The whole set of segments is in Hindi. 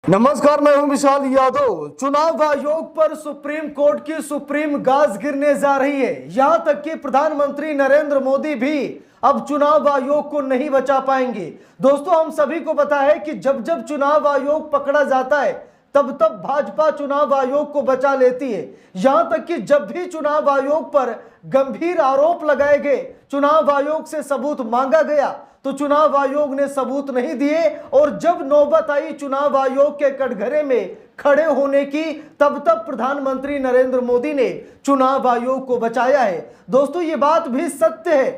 नमस्कार, मैं हूं विशाल यादव। चुनाव आयोग पर सुप्रीम कोर्ट की सुप्रीम गाज गिरने जा रही है। यहां तक कि प्रधानमंत्री नरेंद्र मोदी भी अब चुनाव आयोग को नहीं बचा पाएंगे। दोस्तों, हम सभी को पता है कि जब जब चुनाव आयोग पकड़ा जाता है तब तब भाजपा चुनाव आयोग को बचा लेती है। यहां तक कि जब भी चुनाव आयोग पर गंभीर आरोप लगाए गए, चुनाव आयोग से सबूत मांगा गया तो चुनाव आयोग ने सबूत नहीं दिए, और जब नौबत आई चुनाव आयोग के कटघरे में खड़े होने की, तब तब प्रधानमंत्री नरेंद्र मोदी ने चुनाव आयोग को बचाया है। दोस्तों, ये बात भी सत्य है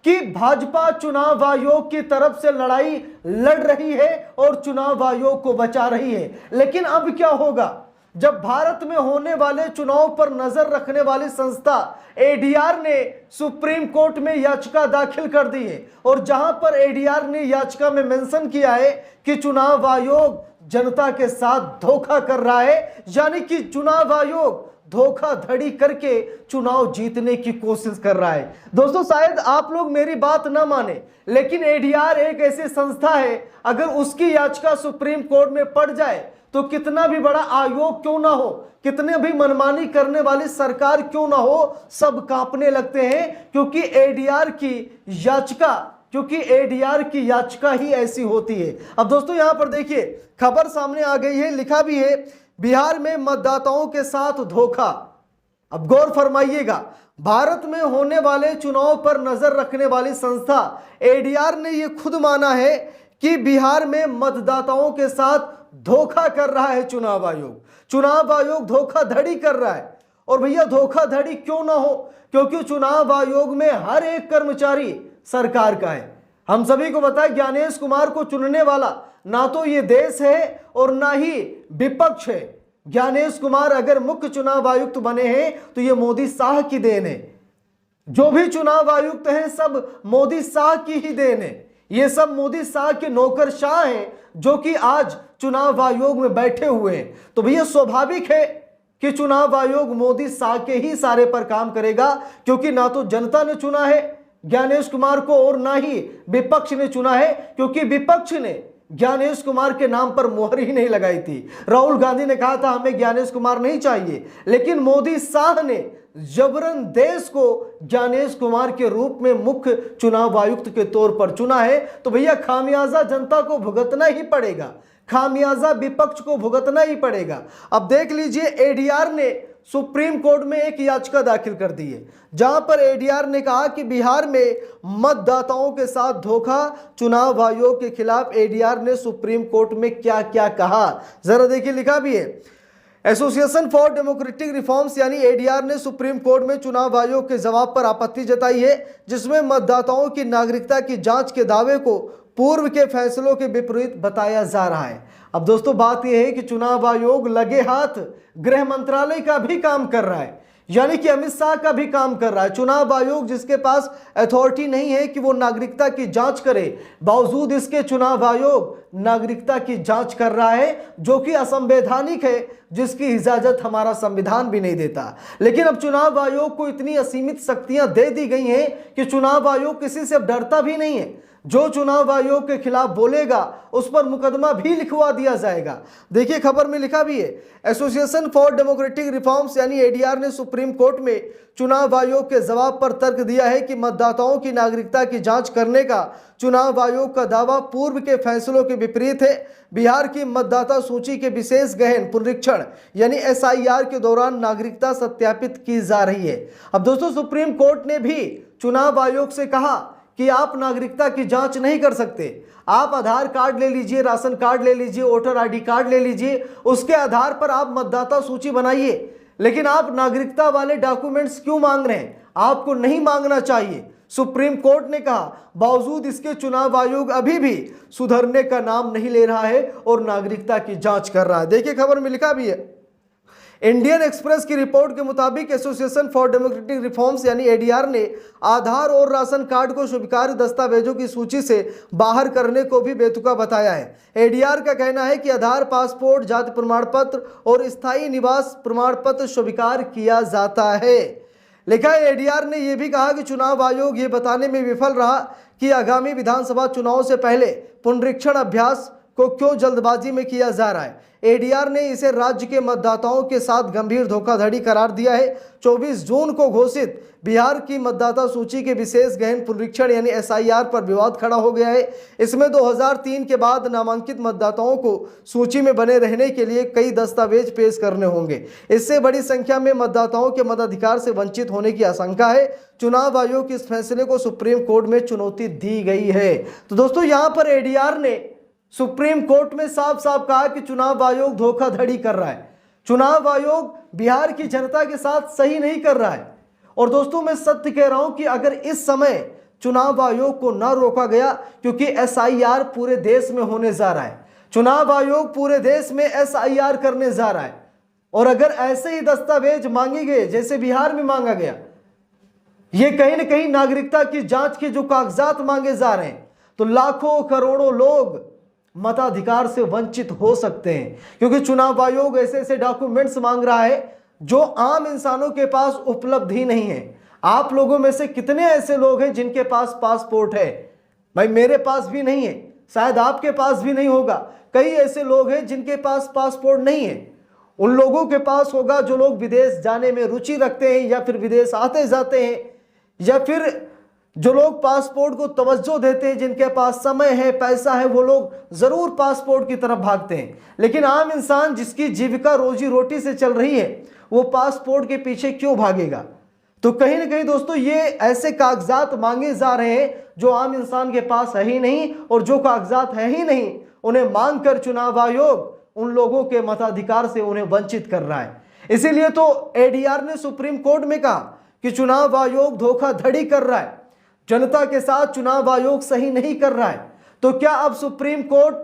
कि भाजपा चुनाव आयोग की तरफ से लड़ाई लड़ रही है और चुनाव आयोग को बचा रही है। लेकिन अब क्या होगा जब भारत में होने वाले चुनाव पर नजर रखने वाली संस्था एडीआर ने सुप्रीम कोर्ट में याचिका दाखिल कर दी है, और जहां पर एडीआर ने याचिका में मेंशन किया है कि चुनाव आयोग जनता के साथ धोखा कर रहा है, यानी कि चुनाव आयोग धोखाधड़ी करके चुनाव जीतने की कोशिश कर रहा है। दोस्तों, शायद आप लोग मेरी बात ना माने, लेकिन एडीआर एक ऐसी संस्था है, अगर उसकी याचिका सुप्रीम कोर्ट में पड़ जाए तो कितना भी बड़ा आयोग क्यों ना हो, कितने भी मनमानी करने वाली सरकार क्यों ना हो, सब कांपने लगते हैं, क्योंकि एडीआर की याचिका ही ऐसी होती है। अब दोस्तों, यहां पर देखिए, खबर सामने आ गई है, लिखा भी है बिहार में मतदाताओं के साथ धोखा। अब गौर फरमाइएगा, भारत में होने वाले चुनाव पर नजर रखने वाली संस्था एडीआर ने यह खुद माना है कि बिहार में मतदाताओं के साथ धोखा कर रहा है चुनाव आयोग धोखाधड़ी कर रहा है। और भैया, धोखाधड़ी क्यों ना हो, क्योंकि चुनाव आयोग में हर एक कर्मचारी सरकार का है। हम सभी को पता है, ज्ञानेश कुमार को चुनने वाला ना तो ये देश है और ना ही विपक्ष है। ज्ञानेश कुमार अगर मुख्य चुनाव आयुक्त बने हैं तो ये मोदी शाह की देन है। जो भी चुनाव आयुक्त हैं सब मोदी शाह की ही देन है। ये सब मोदी शाह के नौकरशाह हैं जो कि आज चुनाव आयोग में बैठे हुए हैं। तो भैया, स्वाभाविक है कि चुनाव आयोग मोदी शाह के ही सारे पर काम करेगा, क्योंकि ना तो जनता ने चुना है ज्ञानेश कुमार को और ना ही विपक्ष ने चुना है, क्योंकि विपक्ष ने ज्ञानेश कुमार के नाम पर मोहर ही नहीं लगाई थी। राहुल गांधी ने कहा था हमें ज्ञानेश कुमार नहीं चाहिए, लेकिन मोदी शाह ने जबरन देश को ज्ञानेश कुमार के रूप में मुख्य चुनाव आयुक्त के तौर पर चुना है। तो भैया, खामियाजा जनता को भुगतना ही पड़ेगा, खामियाजा विपक्ष को भुगतना ही पड़ेगा। अब देख लीजिए, एडीआर ने सुप्रीम कोर्ट में एक याचिका दाखिल कर दी है, जहां पर एडीआर ने कहा कि बिहार में मतदाताओं के साथ धोखा। चुनाव आयोग के खिलाफ एडीआर ने सुप्रीम कोर्ट में क्या क्या कहा, जरा देखिए, लिखा भी है। एसोसिएशन फॉर डेमोक्रेटिक रिफॉर्म्स यानी एडीआर ने सुप्रीम कोर्ट में चुनाव आयोग के जवाब पर आपत्ति जताई है, जिसमें मतदाताओं की नागरिकता की जांच के दावे को पूर्व के फैसलों के विपरीत बताया जा रहा है। अब दोस्तों, बात यह है कि चुनाव आयोग लगे हाथ गृह मंत्रालय का भी काम कर रहा है, यानी कि अमित शाह का भी काम कर रहा है। चुनाव आयोग जिसके पास अथॉरिटी नहीं है कि वो नागरिकता की जांच करे, बावजूद इसके चुनाव आयोग नागरिकता की जांच कर रहा है, जो कि असंवैधानिक है, जिसकी इजाजत हमारा संविधान भी नहीं देता। लेकिन अब चुनाव आयोग को इतनी असीमित शक्तियां दे दी गई हैं कि चुनाव आयोग किसी से डरता भी नहीं है। जो चुनाव आयोग के खिलाफ बोलेगा उस पर मुकदमा भी लिखवा दिया जाएगा। देखिए, खबर में लिखा भी है, एसोसिएशन फॉर डेमोक्रेटिक रिफॉर्म्स यानी एडीआर ने सुप्रीम कोर्ट में चुनाव आयोग के जवाब पर तर्क दिया है कि मतदाताओं की नागरिकता की जांच करने का चुनाव आयोग का दावा पूर्व के फैसलों के विपरीत है। बिहार की मतदाता सूची के विशेष गहन पुनरीक्षण यानी एसआईआर के दौरान नागरिकता सत्यापित की जा रही है। अब दोस्तों, सुप्रीम कोर्ट ने भी चुनाव आयोग से कहा कि आप नागरिकता की जांच नहीं कर सकते। आप आधार कार्ड ले लीजिए, राशन कार्ड ले लीजिए, वोटर आईडी कार्ड ले लीजिए, उसके आधार पर आप मतदाता सूची बनाइए, लेकिन आप नागरिकता वाले डॉक्यूमेंट्स क्यों मांग रहे हैं? आपको नहीं मांगना चाहिए, सुप्रीम कोर्ट ने कहा। बावजूद इसके चुनाव आयोग अभी भी सुधरने का नाम नहीं ले रहा है और नागरिकता की जांच कर रहा है। देखिए, खबर में लिखा भी है, इंडियन एक्सप्रेस की रिपोर्ट के मुताबिक एसोसिएशन फॉर डेमोक्रेटिक रिफॉर्म्स यानी एडीआर ने आधार और राशन कार्ड को स्वीकार्य दस्तावेजों की सूची से बाहर करने को भी बेतुका बताया है। एडीआर का कहना है कि आधार, पासपोर्ट, जाति प्रमाण पत्र और स्थायी निवास प्रमाण पत्र स्वीकार किया जाता है। लिखा है, एडीआर ने यह भी कहा कि चुनाव आयोग ये बताने में विफल रहा कि आगामी विधानसभा चुनाव से पहले पुनरीक्षण अभ्यास को क्यों जल्दबाजी में किया जा रहा है। एडीआर ने इसे राज्य के मतदाताओं के साथ गंभीर धोखाधड़ी करार दिया है। 24 जून को घोषित बिहार की मतदाता सूची के विशेष गहन पुनरीक्षण यानी एसआईआर पर विवाद खड़ा हो गया है। इसमें 2003 के बाद नामांकित मतदाताओं को सूची में बने रहने के लिए कई दस्तावेज पेश करने होंगे। इससे बड़ी संख्या में मतदाताओं के मताधिकार से वंचित होने की आशंका है। चुनाव आयोग के इस फैसले को सुप्रीम कोर्ट में चुनौती दी गई है। तो दोस्तों यहां पर एडीआर ने सुप्रीम कोर्ट में साफ साफ कहा कि चुनाव आयोग धोखाधड़ी कर रहा है, चुनाव आयोग बिहार की जनता के साथ सही नहीं कर रहा है। और दोस्तों मैं सत्य कह रहा हूं कि अगर इस समय चुनाव आयोग को न रोका गया, क्योंकि एसआईआर पूरे देश में होने जा रहा है, चुनाव आयोग पूरे देश में एसआईआर करने जा रहा है, और अगर ऐसे ही दस्तावेज मांगे गए जैसे बिहार में मांगा गया, ये कहीं ना कहीं नागरिकता की जांच के जो कागजात मांगे जा रहे हैं, तो लाखों करोड़ों लोग मताधिकार से वंचित हो सकते हैं। क्योंकि चुनाव आयोग ऐसे ऐसे डॉक्यूमेंट्स मांग रहा है जो आम इंसानों के पास उपलब्ध ही नहीं है। आप लोगों में से कितने ऐसे लोग हैं जिनके पास पासपोर्ट है? भाई मेरे पास भी नहीं है, शायद आपके पास भी नहीं होगा। कई ऐसे लोग हैं जिनके पास पासपोर्ट नहीं है। उन लोगों के पास होगा जो लोग विदेश जाने में रुचि रखते हैं, या फिर विदेश आते जाते हैं, या फिर जो लोग पासपोर्ट को तवज्जो देते हैं, जिनके पास समय है, पैसा है, वो लोग जरूर पासपोर्ट की तरफ भागते हैं। लेकिन आम इंसान जिसकी जीविका रोजी रोटी से चल रही है, वो पासपोर्ट के पीछे क्यों भागेगा? तो कहीं ना कहीं दोस्तों ये ऐसे कागजात मांगे जा रहे हैं जो आम इंसान के पास है ही नहीं, और जो कागजात है ही नहीं उन्हें मांग कर चुनाव आयोग उन लोगों के मताधिकार से उन्हें वंचित कर रहा है। इसीलिए तो एडीआर ने सुप्रीम कोर्ट में कहा कि चुनाव आयोग धोखाधड़ी कर रहा है, जनता के साथ चुनाव आयोग सही नहीं कर रहा है। तो क्या अब सुप्रीम कोर्ट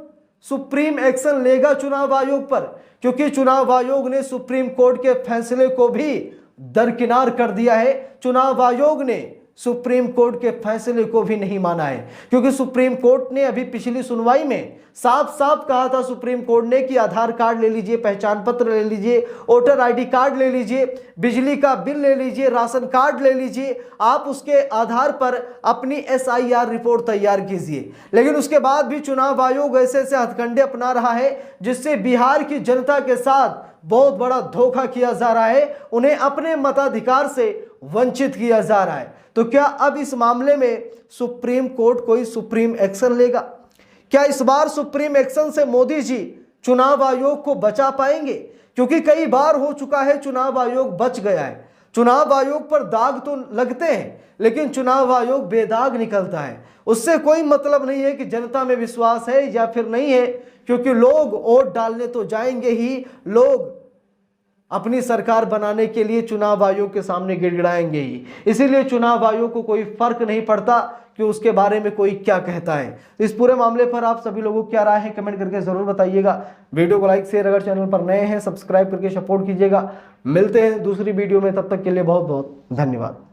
सुप्रीम एक्शन लेगा चुनाव आयोग पर? क्योंकि चुनाव आयोग ने सुप्रीम कोर्ट के फैसले को भी दरकिनार कर दिया है। चुनाव आयोग ने सुप्रीम कोर्ट के फैसले को भी नहीं माना है, क्योंकि सुप्रीम कोर्ट ने अभी पिछली सुनवाई में साफ साफ कहा था सुप्रीम कोर्ट ने कि आधार कार्ड ले लीजिए, पहचान पत्र ले लीजिए, वोटर आईडी कार्ड ले लीजिए, बिजली का बिल ले लीजिए, राशन कार्ड ले लीजिए, आप उसके आधार पर अपनी एसआईआर रिपोर्ट तैयार कीजिए। लेकिन उसके बाद भी चुनाव आयोग ऐसे ऐसे हथकंडे अपना रहा है जिससे बिहार की जनता के साथ बहुत बड़ा धोखा किया जा रहा है, उन्हें अपने मताधिकार से वंचित किया जा रहा है। तो क्या अब इस मामले में सुप्रीम कोर्ट कोई सुप्रीम एक्शन लेगा? क्या इस बार सुप्रीम एक्शन से मोदी जी चुनाव आयोग को बचा पाएंगे? क्योंकि कई बार हो चुका है चुनाव आयोग बच गया है। चुनाव आयोग पर दाग तो लगते हैं, लेकिन चुनाव आयोग बेदाग निकलता है। उससे कोई मतलब नहीं है कि जनता में विश्वास है या फिर नहीं है, क्योंकि लोग वोट डालने तो जाएंगे ही, लोग अपनी सरकार बनाने के लिए चुनाव आयोग के सामने गिड़गिड़ाएंगे ही। इसीलिए चुनाव आयोग को कोई फर्क नहीं पड़ता कि उसके बारे में कोई क्या कहता है। इस पूरे मामले पर आप सभी लोगों की क्या राय है कमेंट करके जरूर बताइएगा। वीडियो को लाइक शेयर, अगर चैनल पर नए हैं सब्सक्राइब करके सपोर्ट कीजिएगा। मिलते हैं दूसरी वीडियो में, तब तक के लिए बहुत बहुत धन्यवाद।